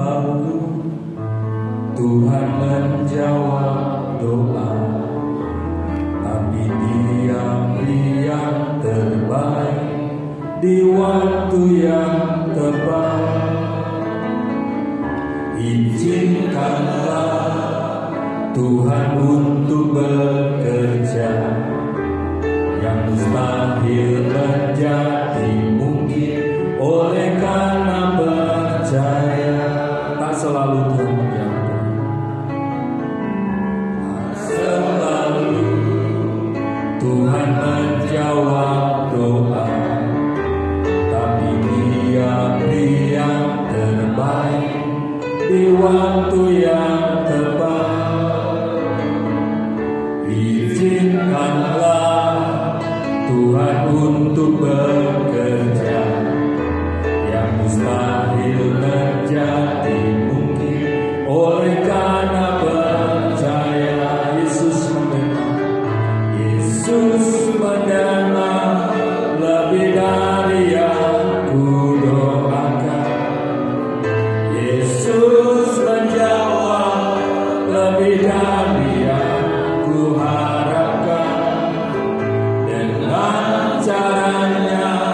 lalu Tuhan menjawab doa, tapi Dia beri yang terbaik di waktu yang tepat. Izinkanlah Tuhan untuk bekerja, yang mustahil menjadi mungkin oleh karena percaya. Tak selalu Tuhan menjawab, tak selalu Tuhan menjawab doa, tapi Dia beri yang terbaik di waktu yang tepat. Izinkanlah Tuhan untuk bekerja, yang mustahil menjadi mungkin oleh karena percaya. Yesus mendengar lebih dari yang kudoakan. Yesus menjawab lebih dari yang kuharapkan. Dengan caranya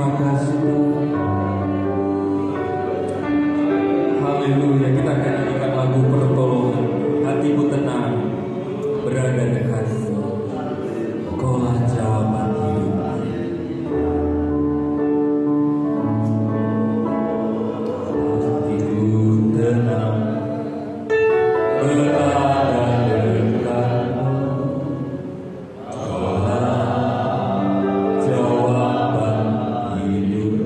Terima kasih Tuhan. Haleluya. Kita akan nyanyikan lagu pertolongan. Hatiku tenang, berada dekatmu. Kaulah jawaban hidup. Hatiku tenang, berada dekatmu. Kaulah jawaban hidup.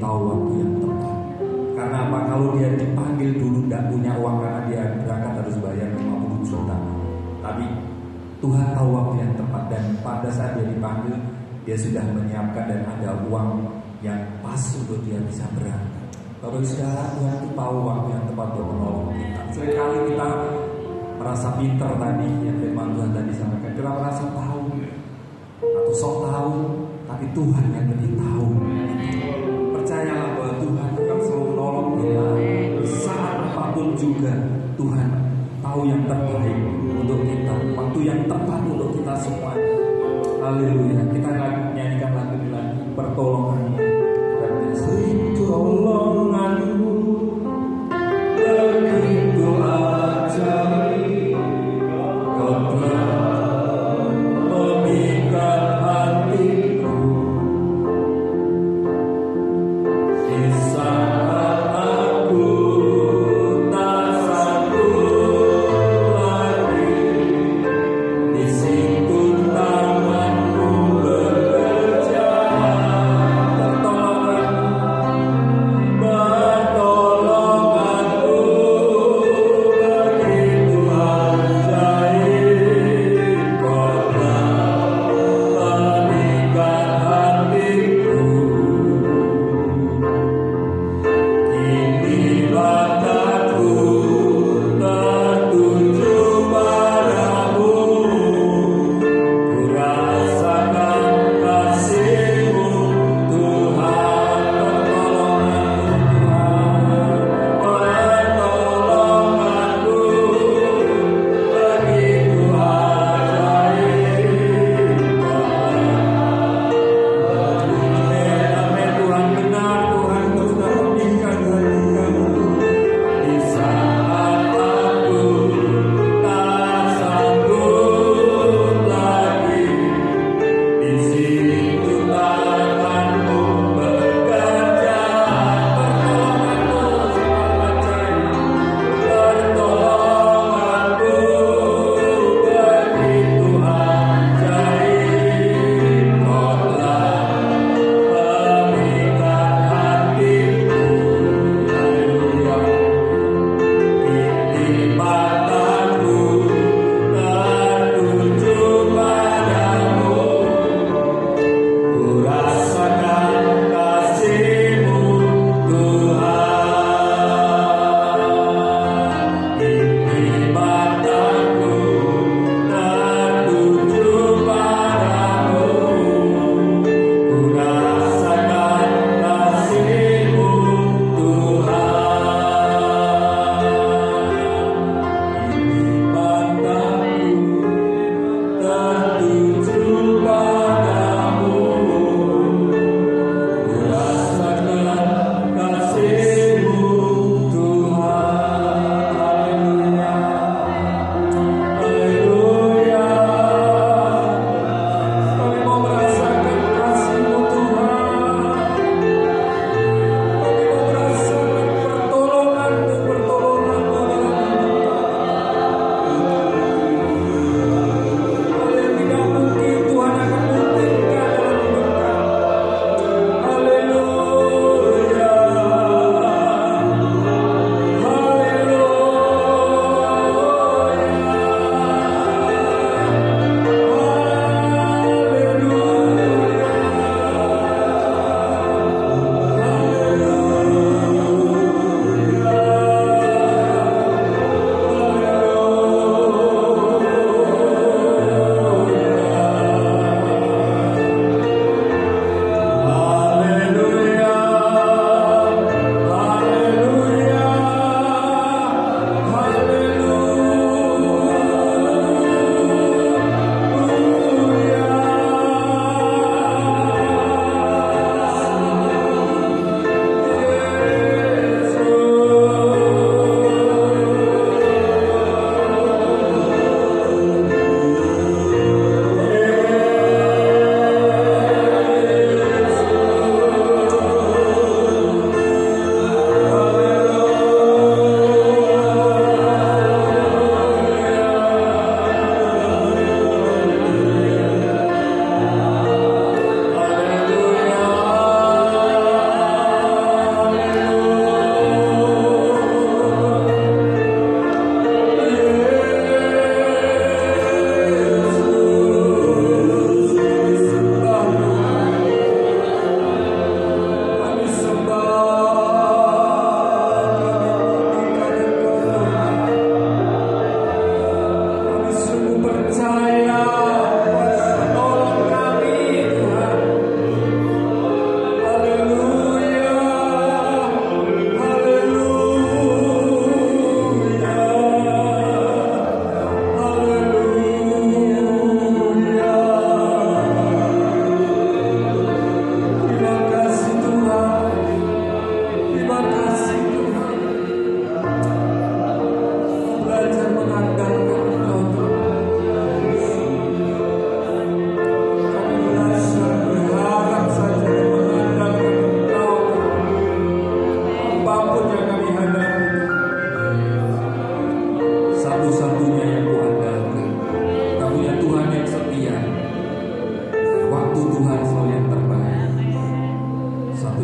tahu waktu yang tepat. Karena apa? Kalau dia dipanggil dulu tidak punya uang karena dia berangkat harus bayar 50 juta. Tapi Tuhan tahu waktu yang tepat, dan pada saat dia dipanggil dia sudah menyiapkan dan ada uang yang pas untuk dia bisa berangkat. Bapak saudara, Tuhan itu tahu waktu yang tepat untuk menolong kita. Seringkali kita merasa pintar tadi, yang firman Tuhan tadi sampaikan, kita merasa tahu atau sok tahu, tapi Tuhan yang lebih tahu. Percayalah bahwa Tuhan akan selalu menolong kita saat apapun juga. Tuhan tahu yang terbaik untuk kita, waktu yang tepat untuk kita semua. Haleluya. Kita nyanyikan lagu ini lagi, pertolonganmu. Pertolonganmu begitu ajaib, kau telah memikat hatiku di saat aku tak sanggup lagi. Di situ tanganmu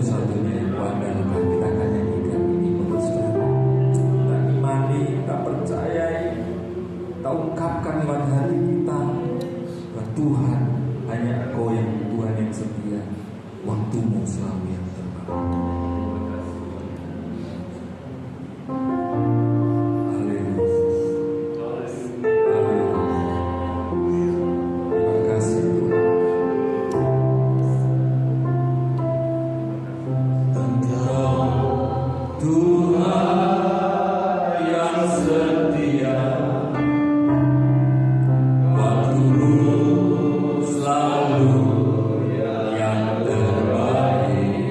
satu-satunya yang kuandalkan. Kita akan nyanyikan ini menurut saudara. Kita imani, kita percayai, kita ungkapkan lewat hati kita bahwa Tuhan, hanya Engkau yang Tuhan yang setia. Waktumu selalu yang terbaik. Selalu yang terbaik.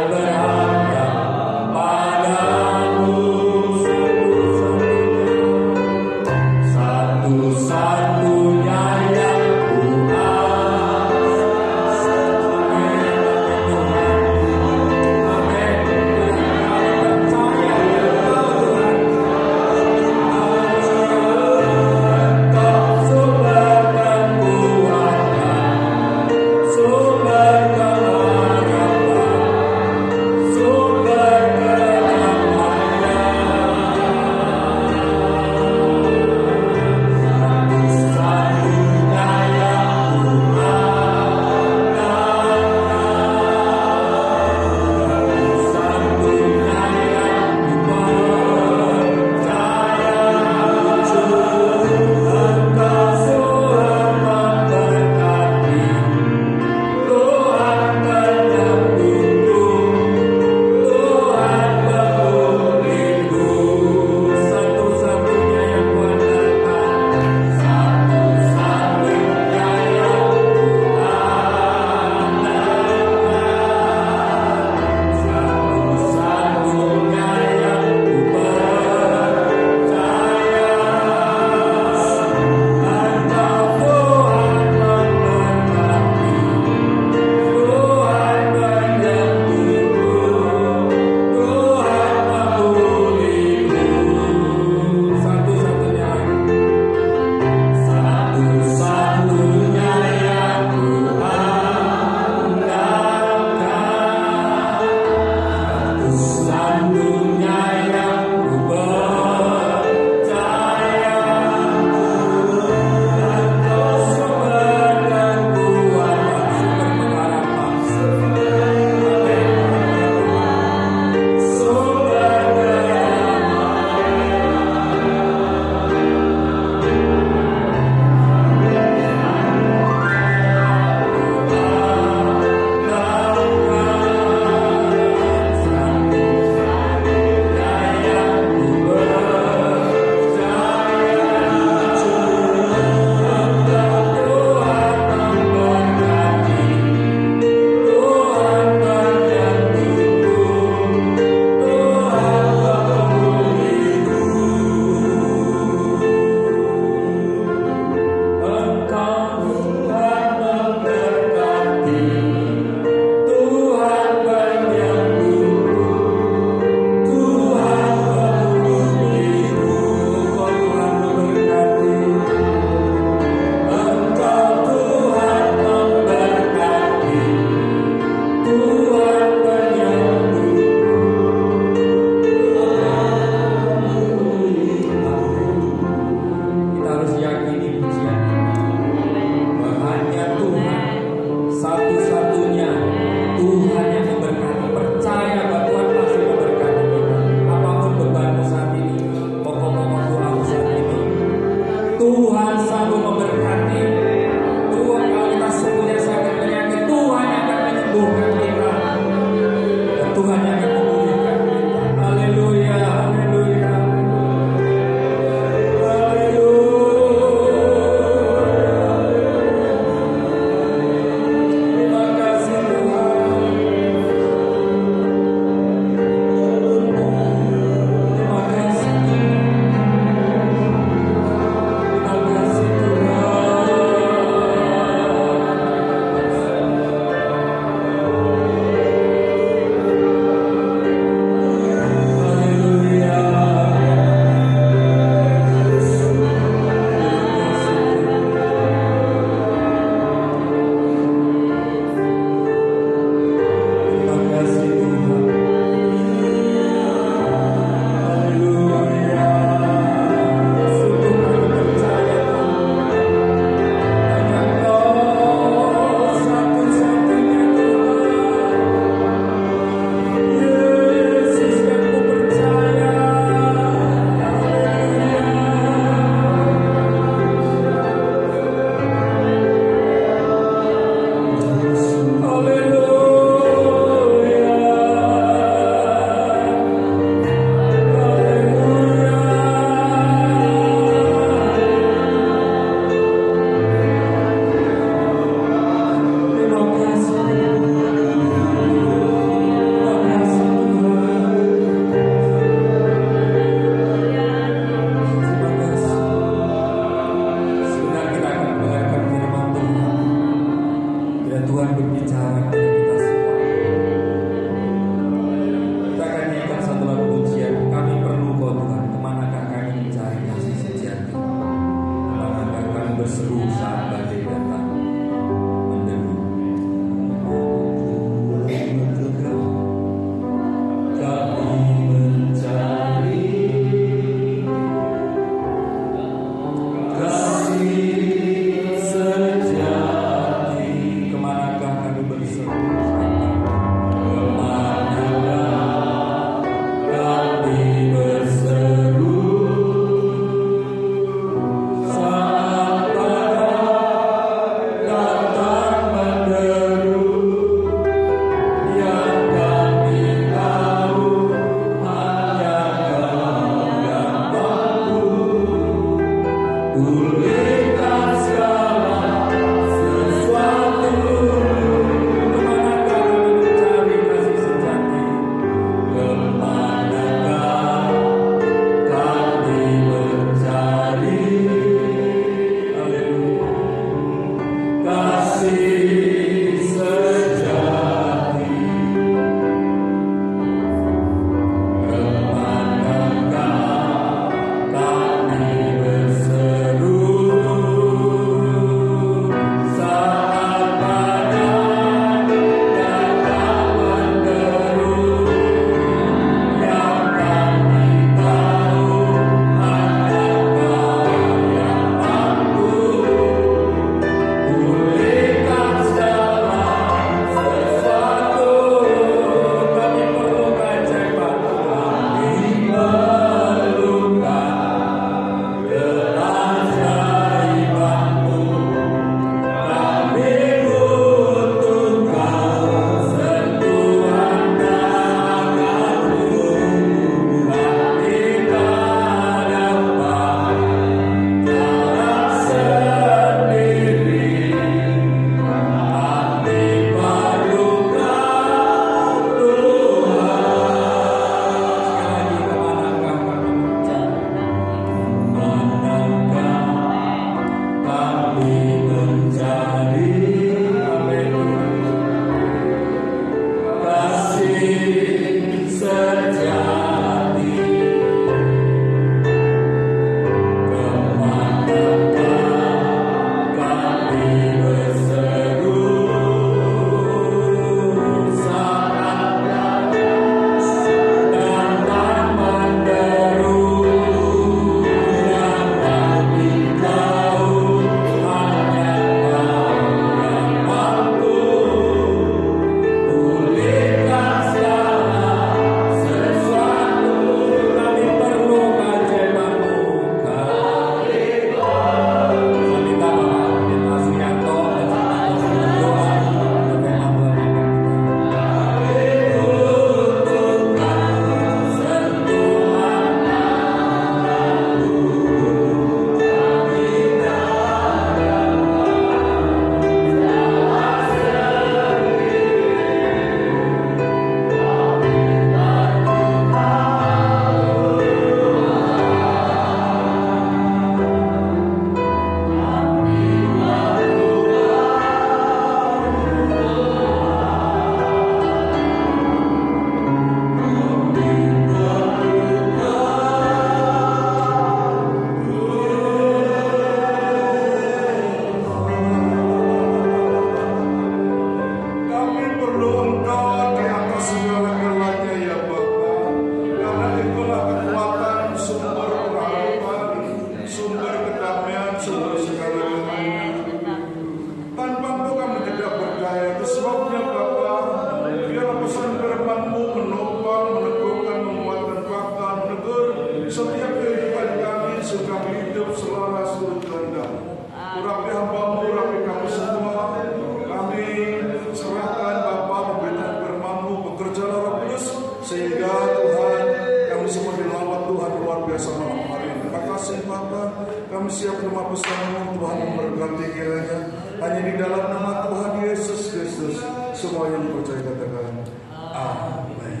bersamamu, Tuhan memberkati kiranya. Hanya di dalam nama Tuhan Yesus Kristus, semua yang percaya katakan amin.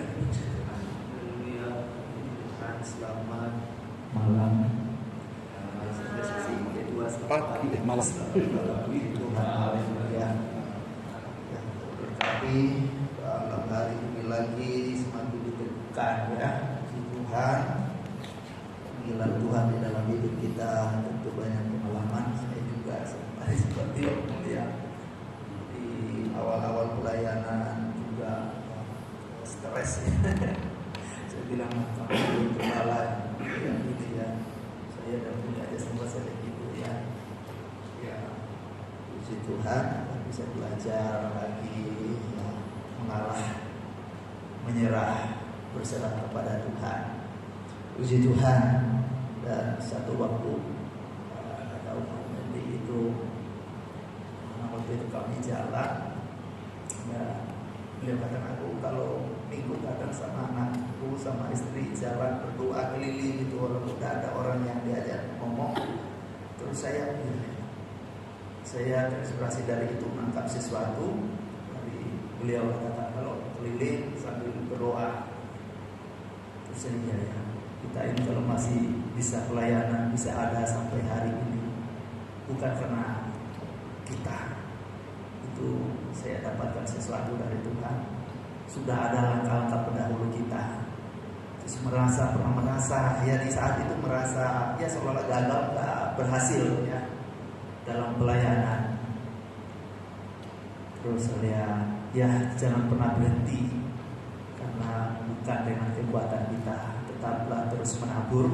Selamat malam. Pagi malam. Tuhan ya. Berkati malam hari ini lagi semakin diteguhkan ya Tuhan. Panggilan Tuhan di dalam hidup kita tentu banyak pengalaman. Saya juga seperti itu ya. Di awal-awal pelayanan juga stres ya. Saya bilang belum kenalan yang ini ya. Saya udah punya aja semua saya gitu ya. Ya, puji Tuhan bisa belajar lagi ya, mengalah, menyerah, berserah kepada Tuhan. Puji Tuhan. Dan satu waktu ada Umar Mendi itu, waktu itu kami jalan ya, beliau katakan aku kalau minggu kadang sama anakku sama istri jalan berdoa keliling itu walaupun tidak ada orang yang diajak ngomong. Terus saya terinspirasi dari itu menangkap sesuatu dari beliau katakan kalau keliling sambil berdoa. Terus saya ya kita ini kalau masih bisa pelayanan, bisa ada sampai hari ini, bukan karena kita. Itu saya dapatkan sesuatu dari Tuhan. Sudah ada langkah-langkah pendahulu kita. Terus pernah merasa ya di saat itu merasa ya seolah-olah gagal, gak berhasil ya dalam pelayanan. Terus saya ya jangan pernah berhenti, karena bukan dengan kekuatan kita, tetaplah terus menabur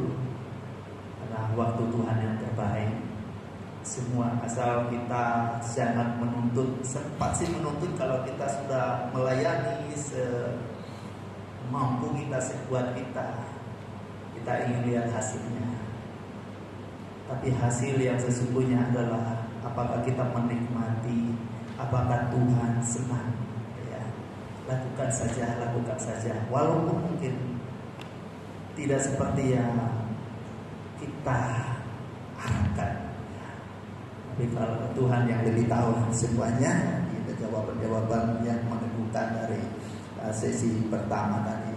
karena waktu Tuhan yang terbaik. Semua asal kita jangan menuntut, sempat sih menuntut kalau kita sudah melayani semampu kita, sekuat kita ingin lihat hasilnya. Tapi hasil yang sesungguhnya adalah apakah kita menikmati, apakah Tuhan senang ya. Lakukan saja walaupun mungkin tidak seperti yang kita harapkan. Tapi kalau Tuhan yang lebih tahu semuanya, itu jawaban-jawaban yang meneguhkan dari sesi pertama tadi.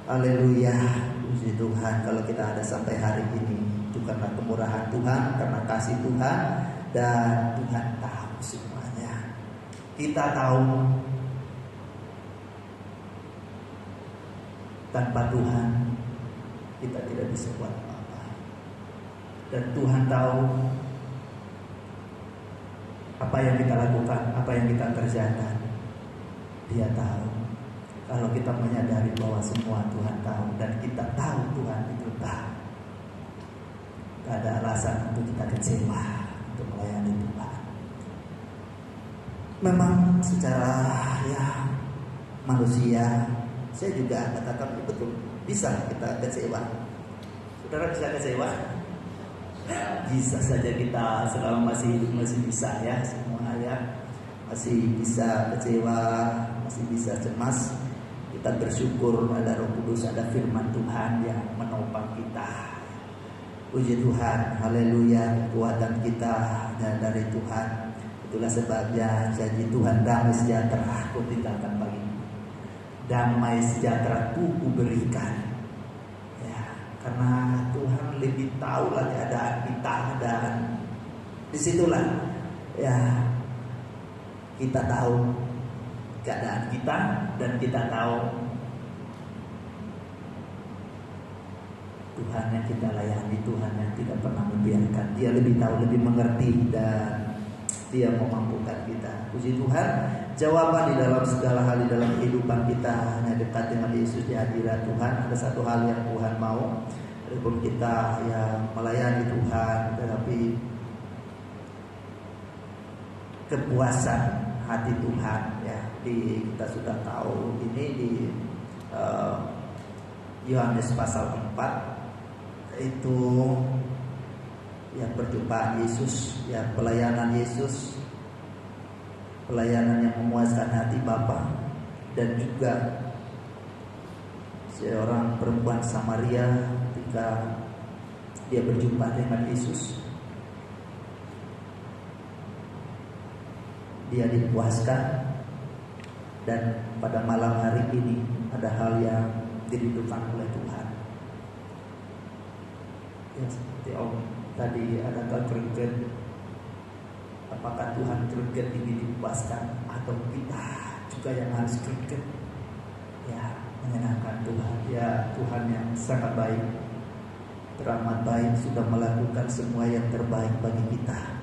Haleluya, puji Tuhan. Kalau kita ada sampai hari ini, itu karena kemurahan Tuhan, karena kasih Tuhan, dan Tuhan tahu semuanya. Kita tahu tanpa Tuhan kita tidak bisa buat apa-apa. Dan Tuhan tahu apa yang kita lakukan, apa yang kita kerjakan. Dia tahu. Kalau kita menyadari bahwa semua Tuhan tahu, dan kita tahu Tuhan itu tahu, tidak ada alasan untuk kita kecewa untuk melayani Tuhan. Memang secara ya manusia, saya juga katakan betul bisa kita kecewa. Saudara bisa kecewa? Bisa saja kita selama masih bisa ya semua ya, masih bisa kecewa, masih bisa cemas. Kita bersyukur ada Roh Kudus, ada firman Tuhan yang menopang kita. Puji Tuhan, haleluya, kekuatan kita dan dari Tuhan. Itulah sebabnya janji Tuhan, damai sejahtera aku tinggalkan bagimu, damai sejahtera ku berikan. Karena Tuhan lebih tahu lah keadaan kita, dan disitulah ya kita tahu keadaan kita, dan kita tahu Tuhan yang kita layani, Tuhan yang tidak pernah membiarkan. Dia lebih tahu, lebih mengerti, dan Dia memampukan kita. Puji Tuhan, jawaban di dalam segala hal di dalam kehidupan kita hanya dekat dengan Yesus di hadirat Tuhan. Ada satu hal yang Tuhan mau, walaupun kita yang melayani Tuhan, tetapi kepuasan hati Tuhan ya, kita sudah tahu ini di Yohanes pasal 4 itu ya perjumpaan Yesus, ya pelayanan Yesus, pelayanan yang memuaskan hati Bapa, dan juga seorang perempuan Samaria ketika dia berjumpa dengan Yesus, dia dipuaskan. Dan pada malam hari ini ada hal yang dirindukan oleh Tuhan. Ya, seperti Om tadi ada greget. Apakah Tuhan greget ini dipuaskan atau kita juga yang harus greget? Ya, menyenangkan Tuhan. Ya, Tuhan yang sangat baik, teramat baik, sudah melakukan semua yang terbaik bagi kita.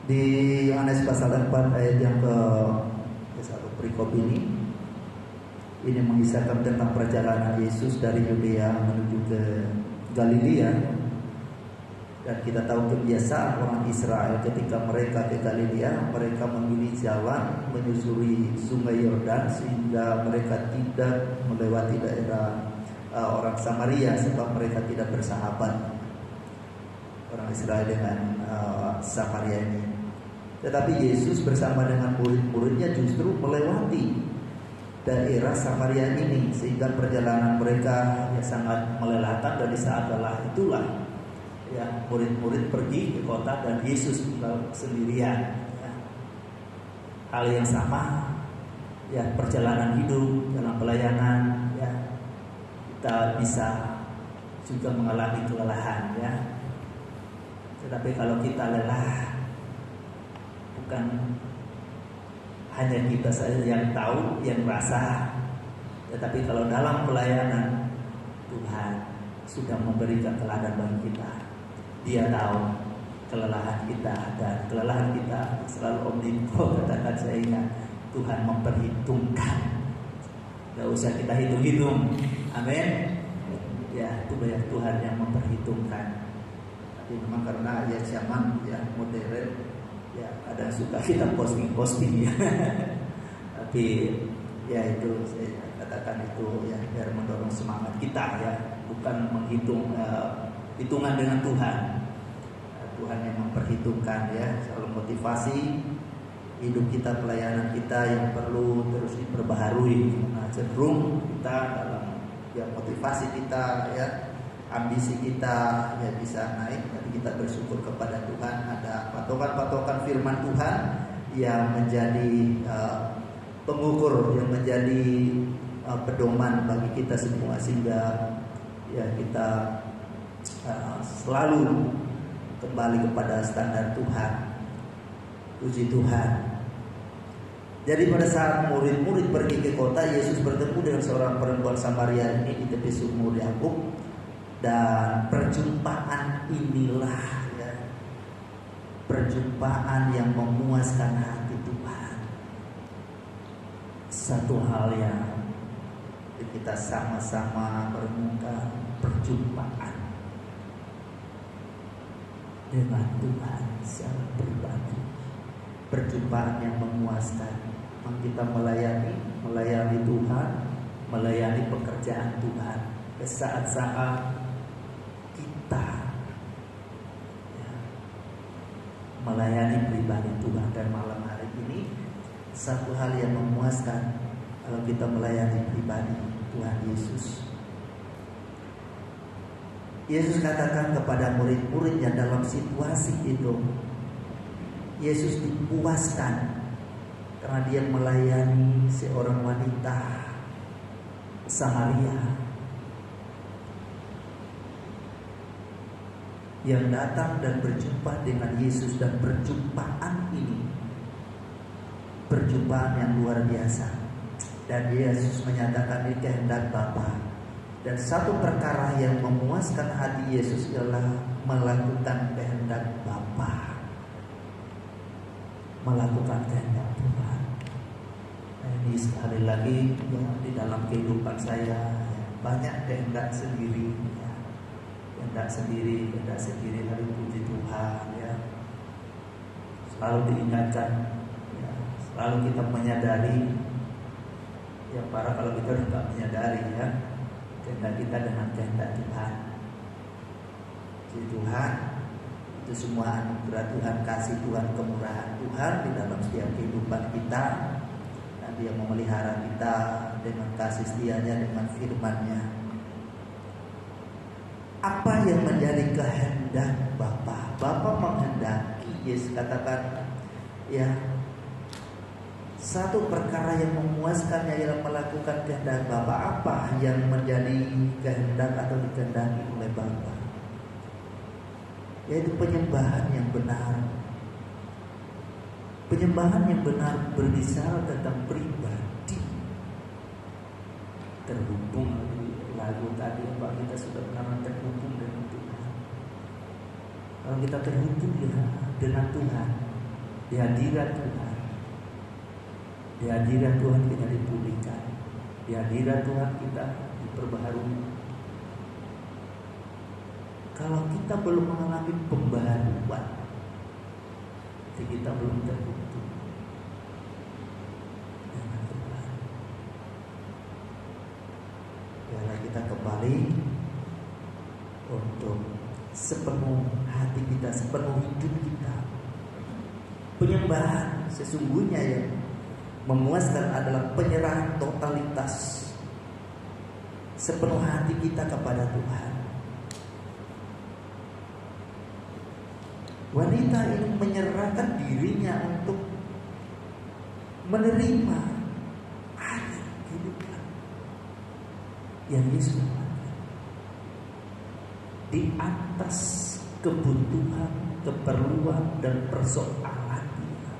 Di Yohanes pasal 4 ayat yang ke-1 perikop ini mengisahkan tentang perjalanan Yesus dari Yudea menuju ke Galilea. Dan kita tahu kebiasaan orang Israel ketika mereka ke Galilea, mereka memilih jalan menyusuri sungai Yordan sehingga mereka tidak melewati daerah orang Samaria, sebab mereka tidak bersahabat, orang Israel dengan Samaria ini. Tetapi Yesus bersama dengan murid-muridnya justru melewati daerah Samaria ini, sehingga perjalanan mereka ya sangat melelahkan. Dan di saat lelah itulah ya murid-murid pergi ke kota dan Yesus tinggal sendirian. Ya. Hal yang sama ya perjalanan hidup dalam pelayanan, ya kita bisa juga mengalami kelelahan ya. Tetapi kalau kita lelah, bukan hanya kita saja yang tahu, yang merasa, tetapi kalau dalam pelayanan Tuhan sudah memberikan teladan bagi kita. Dia tahu kelelahan kita, dan kelelahan kita selalu Om Diko katakan saya, Tuhan memperhitungkan. Gak usah kita hitung-hitung. Amin. Ya, itu banyak Tuhan yang memperhitungkan. Tapi memang karena ya zaman ya modern, ya ada suka kita posting ya. Tapi ya itu saya katakan itu ya biar mendorong semangat kita ya, bukan menghitung hitungan dengan Tuhan. Tuhan yang memperhitungkan ya, selalu motivasi hidup kita, pelayanan kita yang perlu terus diperbaharui. Nah, cenderung kita dalam ya motivasi kita ya, ambisi kita ya bisa naik. Tapi kita bersyukur kepada Tuhan ada patokan-patokan firman Tuhan yang menjadi pengukur, yang menjadi pedoman bagi kita semua, sehingga ya kita selalu kembali kepada standar Tuhan. Puji Tuhan. Jadi pada saat murid-murid pergi ke kota, Yesus bertemu dengan seorang perempuan Samaria ini di tepi sumur Yakub. Dan perjumpaan inilah ya, perjumpaan yang memuaskan hati Tuhan. Satu hal yang kita sama-sama merenungkan, perjumpaan dengan Tuhan secara pribadi, perjumpaan yang memuaskan. Kita melayani Tuhan, melayani pekerjaan Tuhan. Di saat-saat kita ya, melayani pribadi Tuhan, dan malam hari ini satu hal yang memuaskan kalau kita melayani pribadi Tuhan Yesus. Yesus katakan kepada murid-muridnya dalam situasi itu, Yesus dipuaskan karena dia melayani seorang wanita Samaria yang datang dan berjumpa dengan Yesus. Dan perjumpaan ini perjumpaan yang luar biasa, dan Yesus menyatakan ini kehendak Bapa. Dan satu perkara yang memuaskan hati Yesus ialah melakukan kehendak Bapa, melakukan kehendak Tuhan. Nah, ini sekali lagi ya, di dalam kehidupan saya ya, banyak kehendak sendiri ya. Kehendak sendiri, lalu puji Tuhan ya. Selalu diingatkan ya, selalu kita menyadari ya, para kalau kita tidak menyadari ya kehendak kita dengan kehendak Tuhan. Puji Tuhan, itu semua anugerah Tuhan, kasih Tuhan, kemurahan Tuhan di dalam setiap kehidupan kita. Dan Dia memelihara kita dengan kasih setia-Nya, dengan firman-Nya. Apa yang menjadi kehendak Bapa? Bapa menghendaki, Yesus katakan, Ya, satu perkara yang memuaskannya ialah melakukan kehendak Bapa. Apa yang menjadi kehendak atau dikehendaki oleh Bapa? Yaitu penyembahan yang benar. Penyembahan yang benar berbicara tentang pribadi. Terhubung lagu tadi Pak, kita sudah pernah terhubung dengan Tuhan. Kalau kita terhubung dengan Tuhan, di hadirat Tuhan, di hadirat Tuhan kita dipulihkan, di hadirat Tuhan kita diperbaharui. Kalau kita belum mengalami pembaharuan, kita belum terhubung dengan Tuhan. Biarlah kita kembali untuk sepenuh hati kita, sepenuh hidup kita. Penyembahan sesungguhnya yang memuaskan adalah penyerahan totalitas sepenuh hati kita kepada Tuhan. Wanita ini menyerahkan dirinya untuk menerima air kehidupan yang Yesus lakukan di atas kebutuhan, keperluan dan persoalan dia.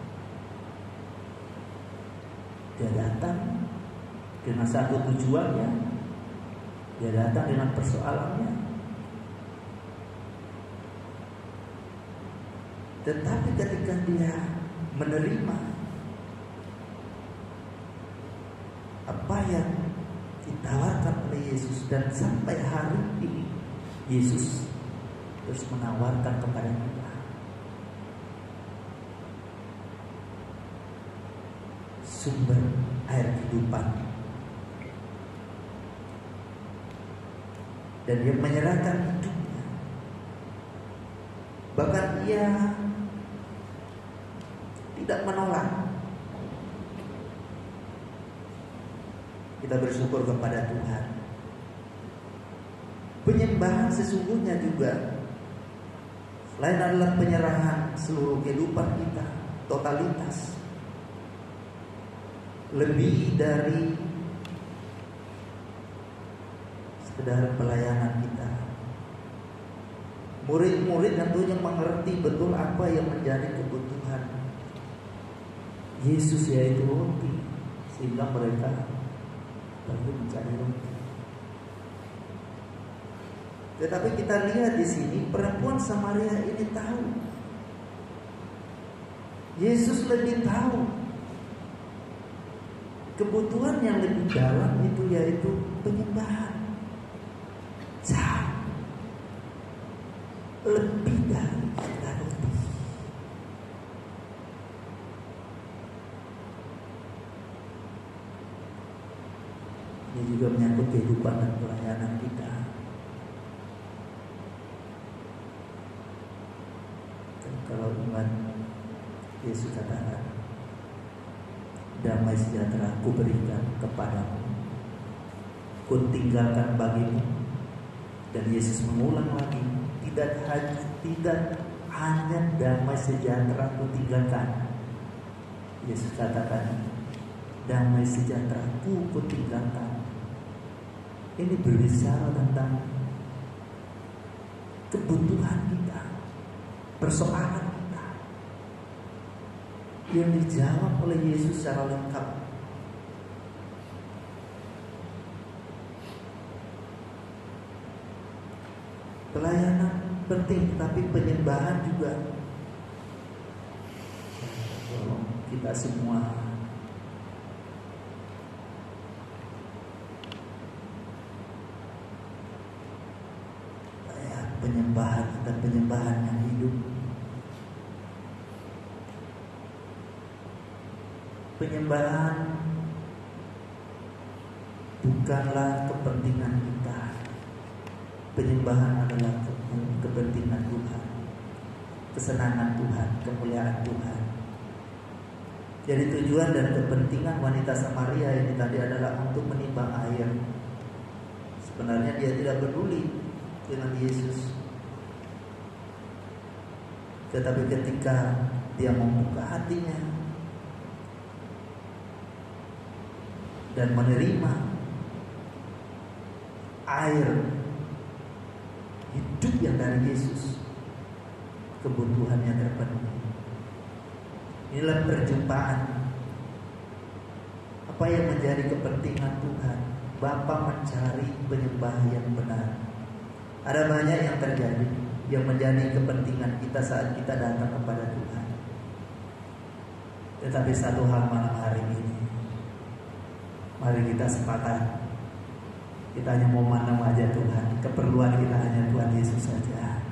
Dia datang dengan satu tujuannya, dia datang dengan persoalannya. Tetapi ketika dia menerima apa yang ditawarkan oleh Yesus, dan sampai hari ini Yesus terus menawarkan kepada kita sumber air kehidupan, dan dia menyerahkan hidupnya. Bahkan ia tidak menolak. Kita bersyukur kepada Tuhan. Penyembahan sesungguhnya juga selain adalah penyerahan seluruh kehidupan kita, totalitas, lebih dari sekedar pelayanan kita. Murid-murid tentunya mengerti betul apa yang menjadi kebutuhan Yesus, yaitu roti, sehingga mereka perlu mencari roti. Tetapi kita lihat di sini perempuan Samaria ini tahu, Yesus lebih tahu kebutuhan yang lebih dalam itu, yaitu penyembahan. Jauh lebih dari kita roti. Ini juga menyangkut kehidupan dan pelayanan kita. Dan kalau iman, Yesus katakan, damai sejahtera ku berikan kepadamu, ku tinggalkan bagimu. Dan Yesus mengulang lagi, tidak hanya damai sejahtera ku tinggalkan. Yesus katakan, damai sejahtera ku tinggalkan. Ini berbicara tentang kebutuhan kita, persoalan kita, yang dijawab oleh Yesus secara lengkap. Pelayanan penting, tapi penyembahan juga. Tolong kita semua penyembahan dan penyembahan yang hidup. Penyembahan bukanlah kepentingan kita. Penyembahan adalah kepentingan Tuhan, kesenangan Tuhan, kemuliaan Tuhan. Jadi tujuan dan kepentingan wanita Samaria ini tadi adalah untuk menimbang air. Sebenarnya dia tidak peduli dengan Yesus. Tetapi ketika dia membuka hatinya dan menerima air hidup yang dari Yesus, kebutuhannya terpenuhi. Inilah perjumpaan. Apa yang menjadi kepentingan Tuhan? Bapa mencari penyembah yang benar. Ada banyak yang terjadi yang menjadi kepentingan kita saat kita datang kepada Tuhan. Tetapi satu hal malam hari ini, mari kita sepakat. Kita hanya mau memandang wajah Tuhan. Keperluan kita hanya Tuhan Yesus saja.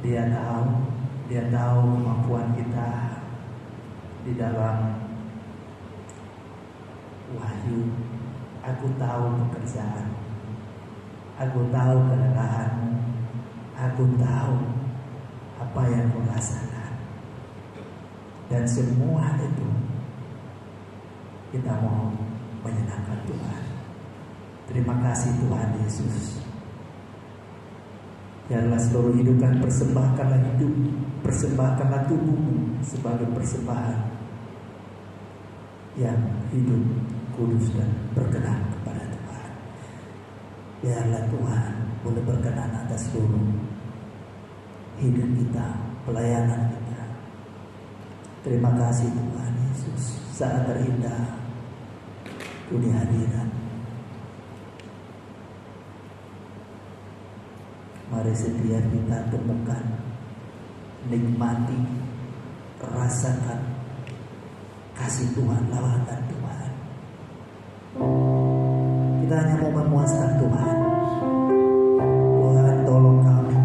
Dia tahu kemampuan kita. Di dalam Wahyu, aku tahu pekerjaan, aku tahu kelelahanmu, aku tahu apa yang kau rasakan. Dan semua itu kita mau menyenangkan Tuhan. Terima kasih Tuhan Yesus. Biarlah seluruh hidup kami persembahkanlah tubuhmu sebagai persembahan yang hidup, kudus dan berkenan kepada Tuhan. Biarlah Tuhan boleh berkenan atas seluruh hidup kita, pelayanan kita. Terima kasih Tuhan Yesus. Saat terindah Ku di hadirat. Mari setiap kita temukan, nikmati, rasakan kasih Tuhan, lawatan Tuhan. Kita hanya mau memuaskan Tuhan. Tuhan tolong kami.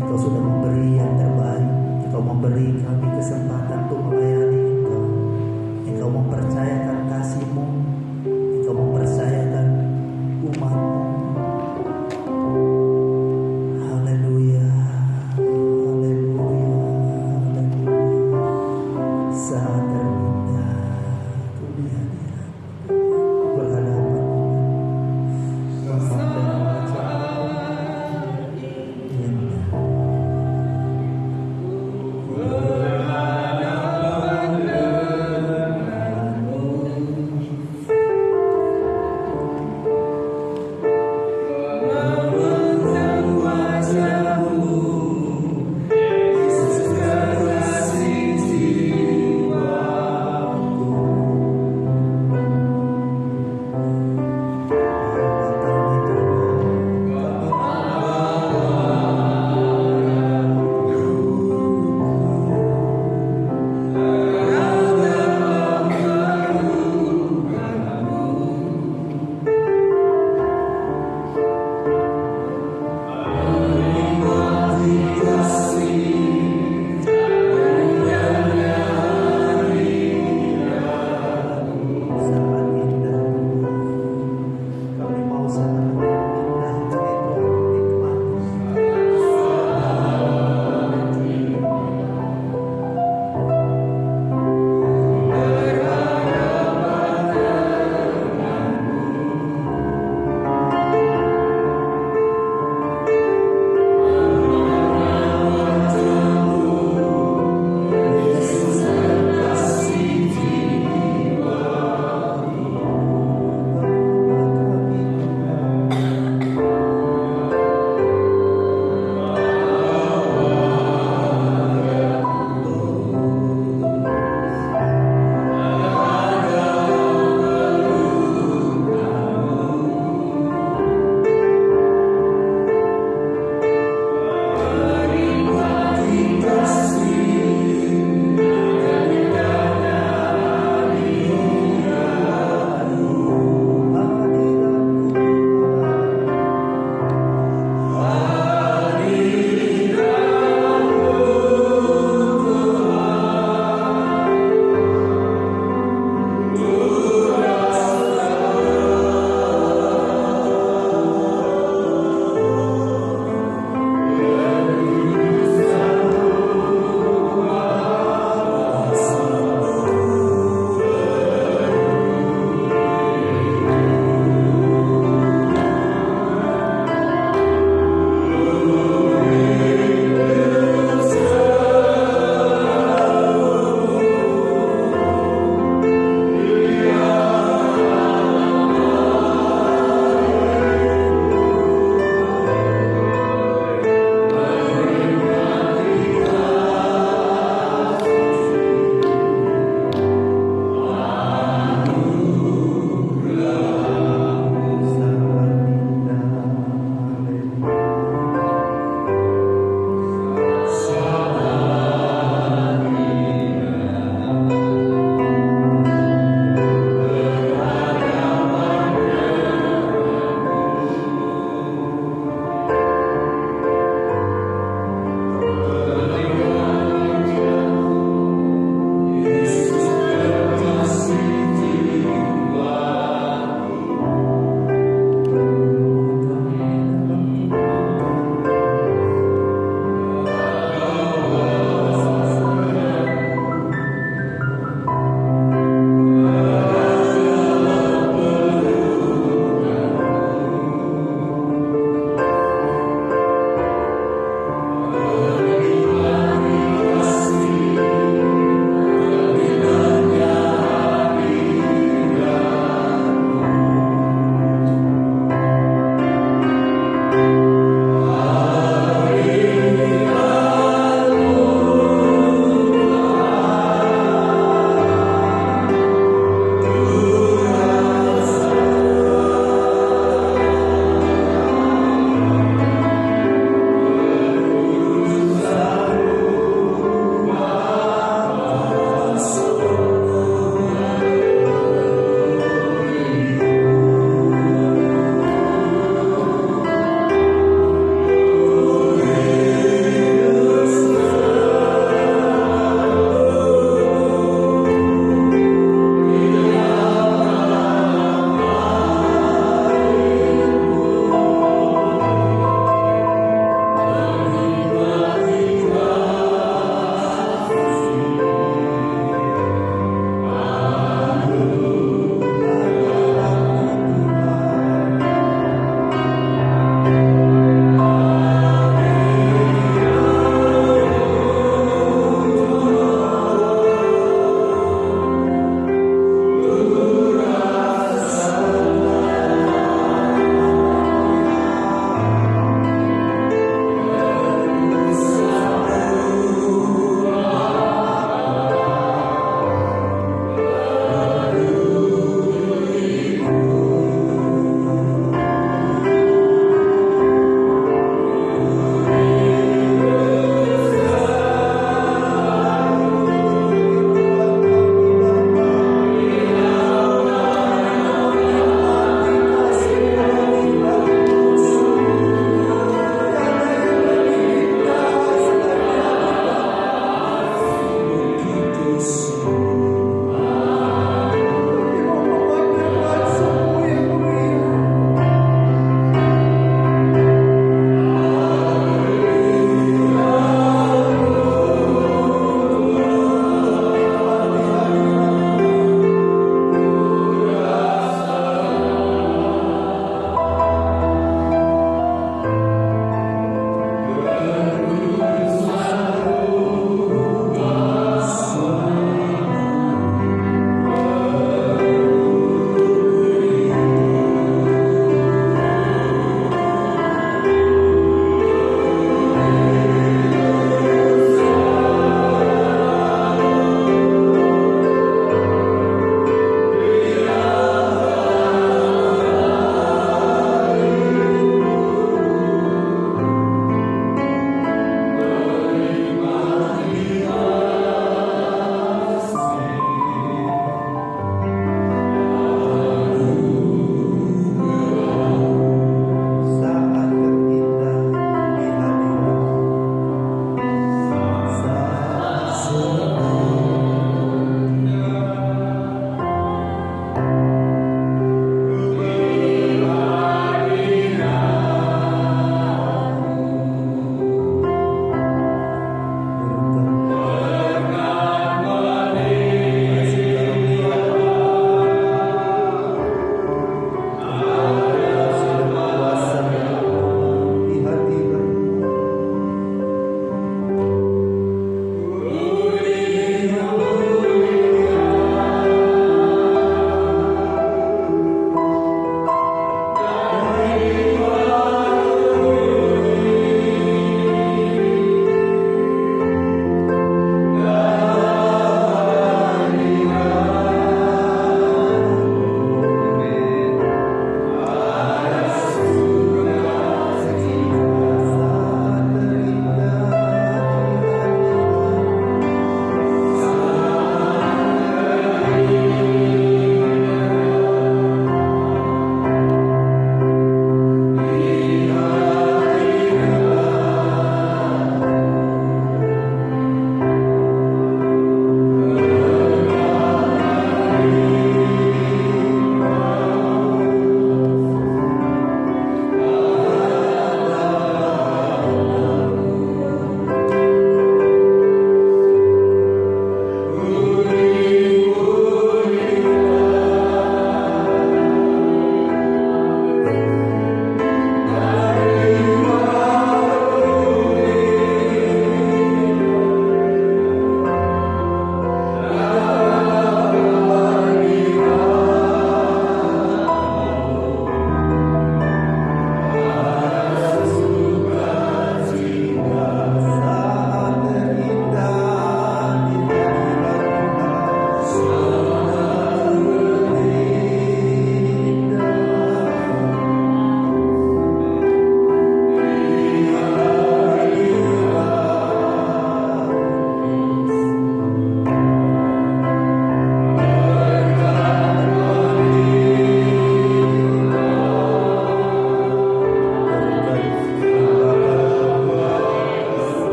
Engkau sudah memberi yang terbaik. Engkau memberi kami kesempatan untuk melayani Engkau. Engkau mempercayakan kasih-Mu. Engkau mempercayakan umat-Mu.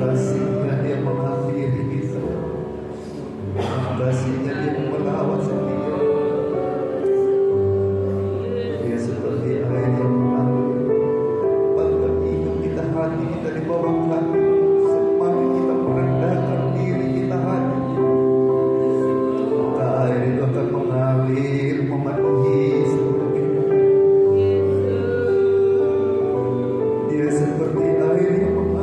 kasih-Nya Dia menghampiri kita, kasih-Nya Dia memelawat setiap. Dia seperti air yang mengalir, bahkan hidup kita, hati kita di bawah kaki. Semakin kita merendahkan diri kita hati, maka air itu akan mengalir memenuhi seluruh hidup. Dia seperti air yang mengalir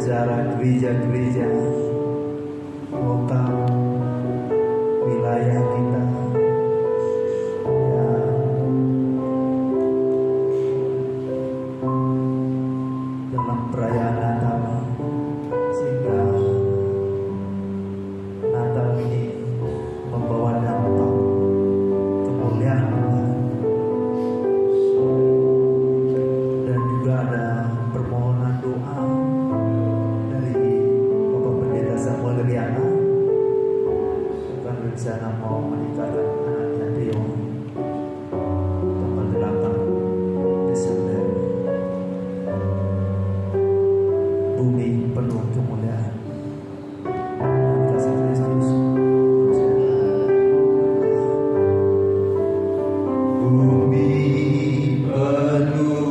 sejarah gereja-gereja lokal wilayah kita ya, dalam perayaan Natal, sehingga Natal ini membawa dampak kemuliaan Tuhan. Dan juga ada permohonan doa dari Bapak Pendeta Samuel Riana, bukan berencana mau menikahkan anaknya Theo tanggal 8 Desember. Bumi penuh kemuliaan kasih Kristus. Bumi penuh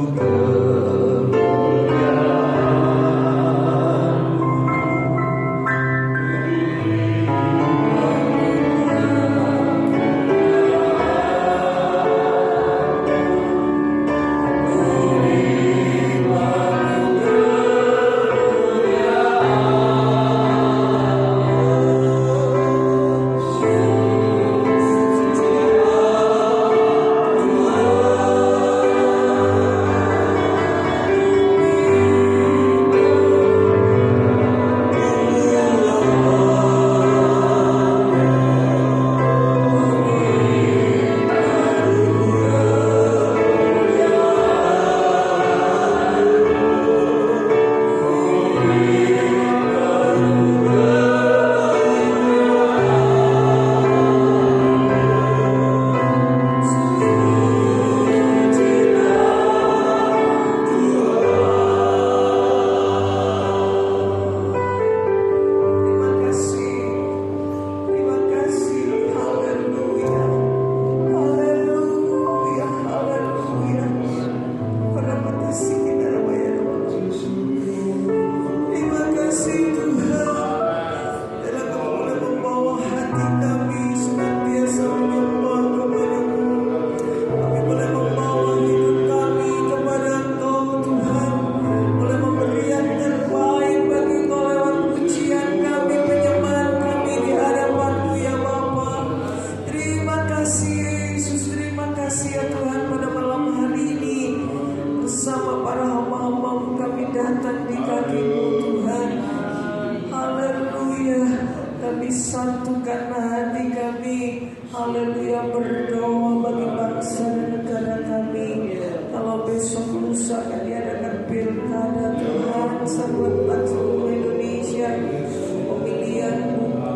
satukan hati kami, haleluya, berdoa bagi bangsa dan negara kami. Kalau besok lusa akan diadakan pilkada Tuhan serentak seluruh Indonesia, pemilihan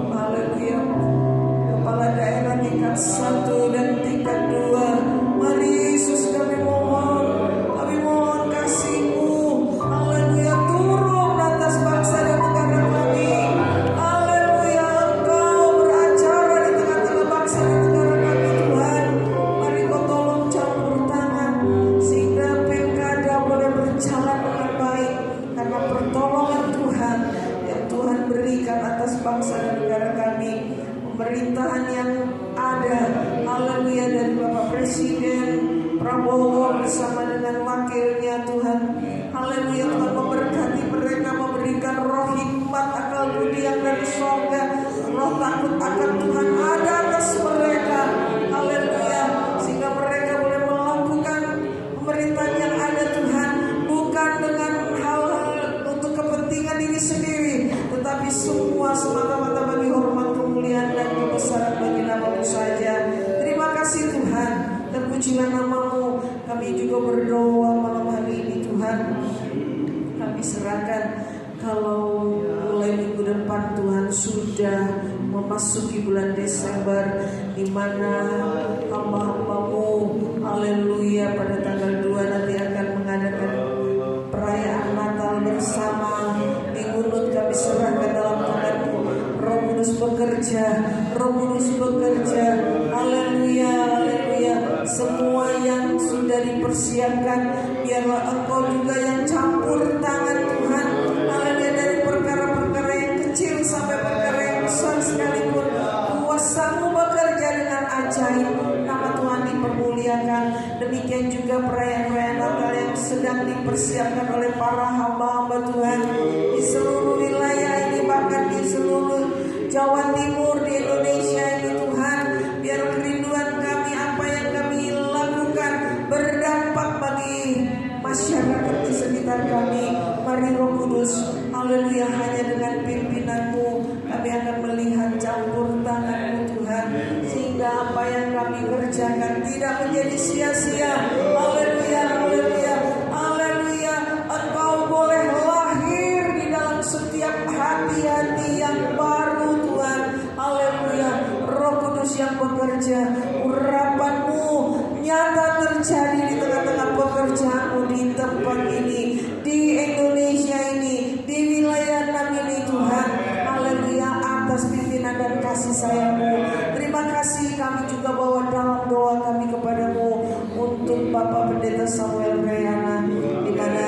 haleluya kepala daerah tingkat 1 dan tingkat 2. Mari Yesus kami mohon kasih-Mu, haleluya, turun atas bangsa dan negara kami. Bangsa dan negara kami, pemerintahan yang ada, haleluya, dari Bapak Presiden Prabowo bersama dengan wakilnya Tuhan, haleluya, Tuhan memberkati mereka, memberikan roh hikmat, akal budi yang dari surga, roh takut akan Tuhan ada atas mereka, haleluya, sehingga mereka boleh melakukan pemerintahan yang ada Tuhan, bukan dengan hal-hal untuk kepentingan diri sendiri, tetapi semua semata-mata bagi hormat, kemuliaan dan kebesaran bagi nama-Mu saja. Terima kasih Tuhan, terpujilah nama-Mu. Kami juga berdoa malam hari ini Tuhan, kami serahkan kalau mulai minggu depan Tuhan sudah memasuki bulan Desember, di mana hamba-hamba-Mu, haleluya, pada tanggal 2 nanti akan mengadakan perayaan Natal bersama. Menurut kami serahkan dalam tangan-Mu. Roh Kudus bekerja, Roh Kudus bekerja, haleluya, haleluya. Semua yang sudah dipersiapkan, biarlah Engkau juga yang campur tangan Tuhan, haleluya, dari perkara-perkara yang kecil sampai perkara yang besar sekalipun. Kuasa-Mu bekerja dengan ajaib, nama Tuhan dipermuliakan. Demikian juga perayaan-perayaan Natal yang sedang dipersiapkan oleh para hamba-hamba Tuhan. di seluruh wilayah ini, bahkan di seluruh Jawa Timur di Indonesia ini Tuhan. Biar kerinduan kami, apa yang kami lakukan berdampak bagi masyarakat di sekitar kami. Mari Roh Kudus, haleluya, hanya dengan pimpinanmu kami akan melihat campur tangan-Mu Tuhan, sehingga apa yang kami kerjakan tidak menjadi sia-sia. Haleluya, haleluya, haleluya. Engkau boleh lahir di dalam setiap hati-hati yang baru Tuhan. Haleluya. Roh Kudus yang bekerja, urapan-Mu nyata terjadi di tengah-tengah pekerjaan-Mu di tempat ini, di Indonesia ini, di wilayah kami ini Tuhan. Haleluya, atas pimpinan dan kasih sayang-Mu. Terima kasih, kami juga bawa dalam doa kami kepadamu untuk Bapak Pendeta Samuel Rayana, di mana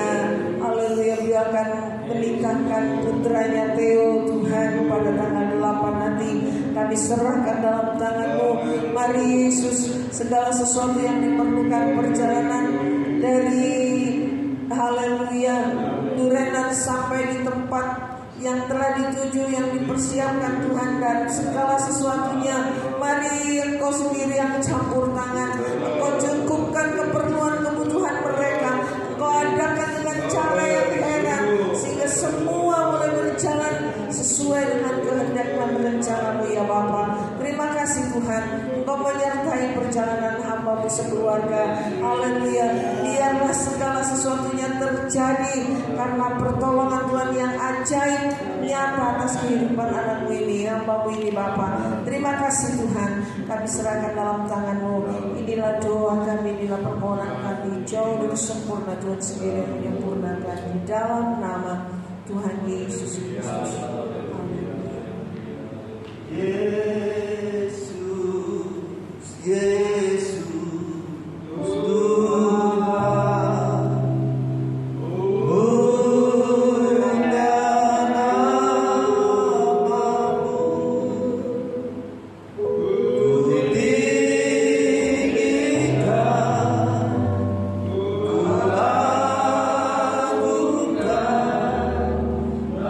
haleluya dia akan menikahkan putranya Theo Tuhan pada tanggal 8 nanti. Kami serahkan dalam tangan-Mu. Mari Yesus, segala sesuatu yang diperlukan perjalanan dari haleluya Durenan sampai di tempat yang telah dituju, yang dipersiapkan Tuhan, dan segala sesuatunya, mari Engkau sendiri yang campur tangan. Engkau cukupkan keperluan kebutuhan mereka. Engkau adakan dengan cara yang heran, sehingga semua boleh berjalan sesuai dengan kehendak dan rencana-Mu ya Bapa. Terima kasih Tuhan, Engkau menyertai perjalanan hamba-Mu sekeluarga. Haleluya, biarlah segala sesuatunya terjadi karena pertolongan Tuhan yang ajaib nyata atas kehidupan anak-Mu ini, hamba-Mu ini Bapa. Terima kasih Tuhan, kami serahkan dalam tangan-Mu. Inilah doa kami, inilah permohonan kami, jauh dari sempurna Tuhan sendiri menyempurnakan, di dalam nama Tuhan Yesus Kristus. Yesus, Yesus Tuhan, mulia nama-Mu, kutinggikan, kulagukan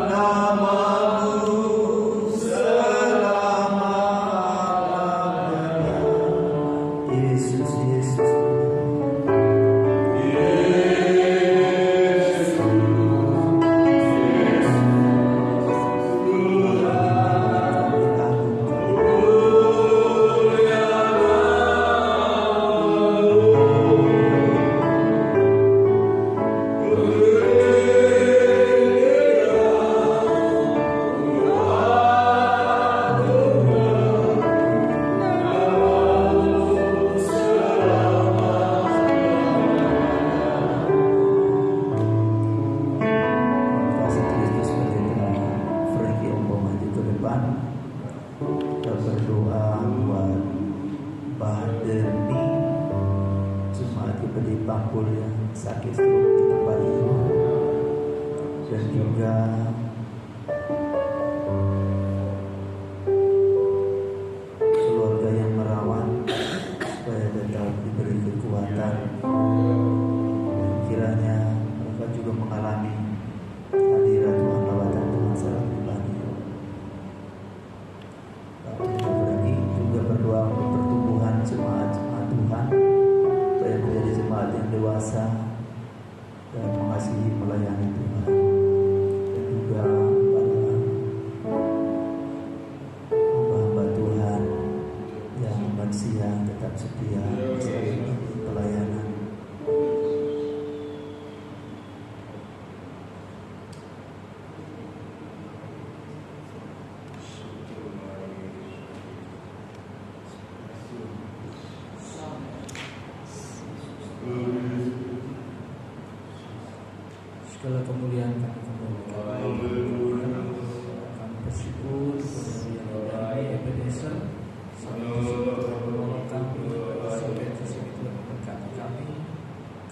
nama-Mu selama-lamanya. Yesus, Yesus, kasih Kristus. Pendeta Frankie Ombo maju ke depan. Kita berdoa buat Mbah Derni, jemaat di Bangkul yang sakit stroke di tempat ini, dan juga keluarga yang merawat supaya tetap diberi kekuatan. Kiranya mereka juga mengalami hadirat Tuhan, lawatan Tuhan secara pribadi. Lagi juga berdoa untuk pertumbuhan jemaat-jemaat Tuhan, supaya menjadi jemaat yang dewasa dan mengasihi melayani Tuhan. Dan juga pada hamba-hamba Tuhan yang lansia tetap setia di pelayanan. Segala kemuliaan kami kembalikan. Kami bersyukur kepada Yang Ilahi Ebenezer, sampai di sini Tuhan menolong kami, sampai di sini Tuhan memberkati kami.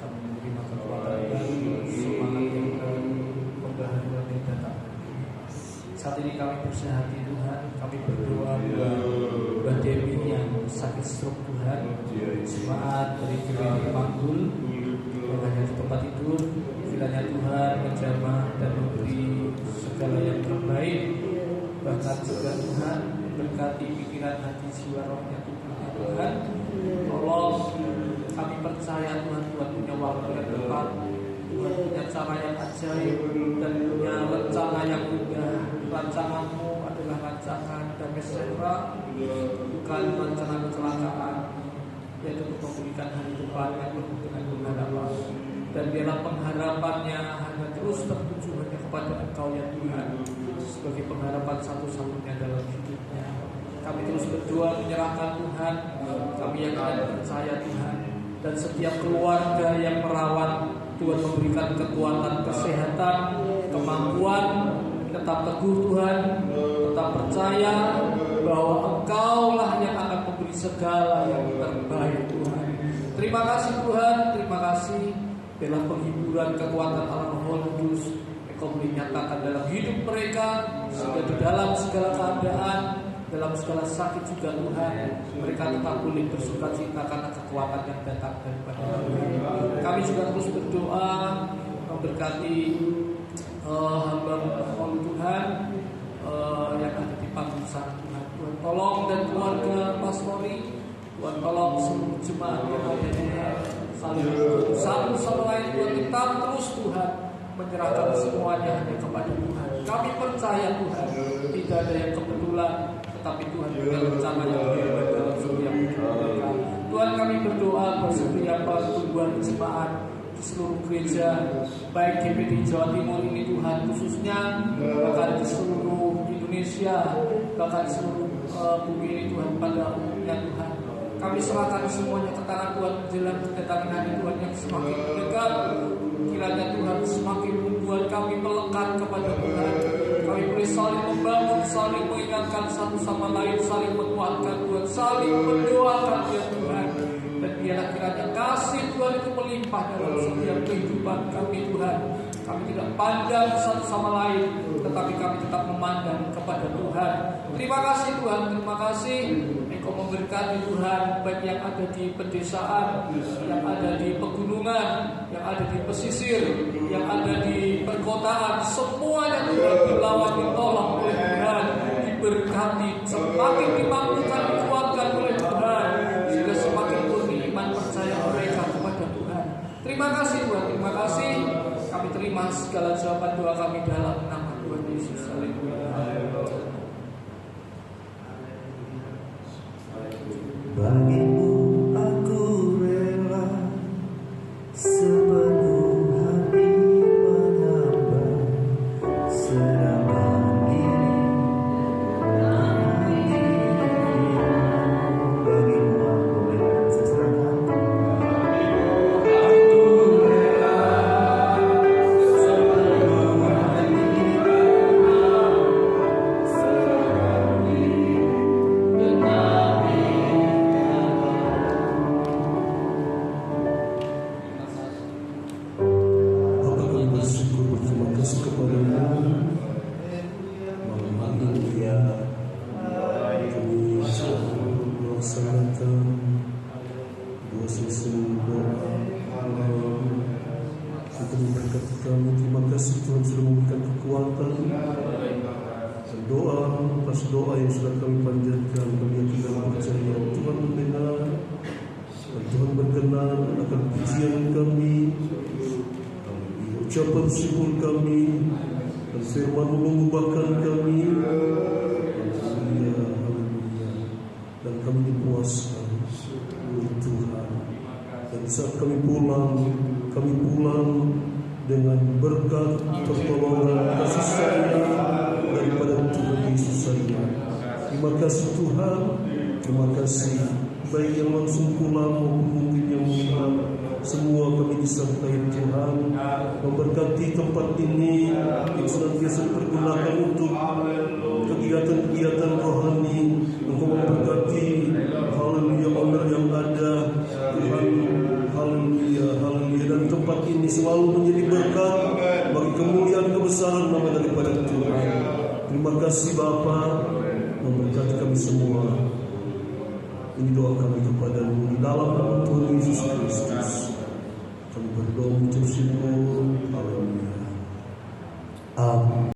Kami menerima kekuatan baru, semangat yang baru, pembaharuan yang datang. Saat ini kami bersehati Tuhan, kami berdoa buat Mbak Dewi yang sakit stroke Tuhan, jemaat dari GPI Manggul yang hanya di tempat tidur. Kiranya Tuhan menjamah dan memberi baik. Bahkan juga Tuhan berkati pikiran hati jiwa rohnya tubuhnya Tuhan. Tolong kami percaya Tuhan punya waktu yang tepat, Tuhan punya cara yang ajaib dan punya rencana yang indah. Rancangan-Mu adalah rancangan damai sejahtera, bukan rencana kecelakaan, yaitu untuk memberikan hari depan yang penuh dengan pengharapan. Dan biarlah pengharapannya hanya terus tertuju hanya kepada Engkau ya Tuhan, sebagai pengharapan satu-satunya dalam hidupnya. Kami terus berdoa menyerahkan Tuhan, kami yang akan percaya Tuhan, dan setiap keluarga yang merawat Tuhan memberikan kekuatan, kesehatan, kemampuan, tetap teguh Tuhan, tetap percaya bahwa Engkau-lah yang akan memberi segala yang terbaik Tuhan. Terima kasih Tuhan, terima kasih. Dalam penghiburan kekuatan Allah Roh Kudus, Engkau menyatakan dalam hidup mereka, sehingga di dalam segala keadaan, dalam segala sakit juga Tuhan, mereka tetap boleh bersukacita karena kekuatan yang datang daripada Tuhan. Kami juga terus berdoa memberkati hamba Tuhan yang ada di panggung sana Tuhan. Tuhan tolong dan keluarga pastori, Tuhan tolong seluruh jemaat yang ada di saling satu sama lain. Tuhan kita terus Tuhan menyerahkan semuanya hanya kepada Tuhan. Kami percaya Tuhan tidak ada yang kebetulan, tetapi Tuhan punya rencana yang hebat dalam setiap hidup mereka. Tuhan kami berdoa buat setiap pertumbuhan jemaat di seluruh gereja, baik GPD Jawa Timur ini Tuhan khususnya, bahkan di seluruh Indonesia, bahkan di seluruh bumi ini Tuhan pada umumnya Tuhan. Kami serahkan semuanya ke tangan Tuhan menjelang kedatangan hari Tuhan yang semakin mendekat. Kiranya Tuhan semakin membuat kami melekat kepada Tuhan. Kami boleh saling membangun, saling mengingatkan satu sama lain, saling menguatkan Tuhan, saling mendoakan ya Tuhan. Dan biarlah kiranya kasih Tuhan itu melimpah dalam setiap kehidupan kami Tuhan. Kami tidak pandang satu sama lain, tetapi kami tetap memandang kepada Tuhan. Terima kasih Tuhan, terima kasih. Engkau memberkati Tuhan, baik yang ada di pedesaan, yang ada di pegunungan, yang ada di pesisir, yang ada di perkotaan, semuanya Tuhan dilawan, ditolong oleh Tuhan, diberkati, semakin dimampukan, dikuatkan oleh Tuhan, sehingga semakin murni iman percaya mereka kepada Tuhan. Terima kasih Tuhan, terima kasih. Kami terima segala jawaban doa kami dalam nama Tuhan Yesus. Haleluya. Bagimu aku rela sepenuh hati menyembah, serahkan diri bagimu aku rela serahkan doa yang sudah kami panjatkan, kami tidak percaya Tuhan mendengar dan Tuhan berkenan akan pujian kami, ucapan syukur kami, dan firman mengubahkan kami. Haleluya, haleluya. Dan kami dipuaskan oleh Tuhan. Dan saat kami pulang dengan berkat pertolongan kasih sayang daripada Tuhan Yesus saja. Terima kasih Tuhan, terima kasih baik yang langsung pulang maupun mungkin yang pulang. Semua kami disertai Tuhan, memberkati tempat ini yang senantiasa dipergunakan untuk kegiatan-kegiatan rohani. Engkau memberkati, haleluya, owner yang ada Tuhan, haleluya, haleluya. Dan tempat ini selalu menjadi berkat bagi kemuliaan kebesaran nama daripada Tuhan. Terima kasih Bapa, memberkati kami semua. Ini doa kami kepadamu di dalam nama Tuhan Yesus Kristus. Kami berdoa mengucap syukur. Haleluya. Amin.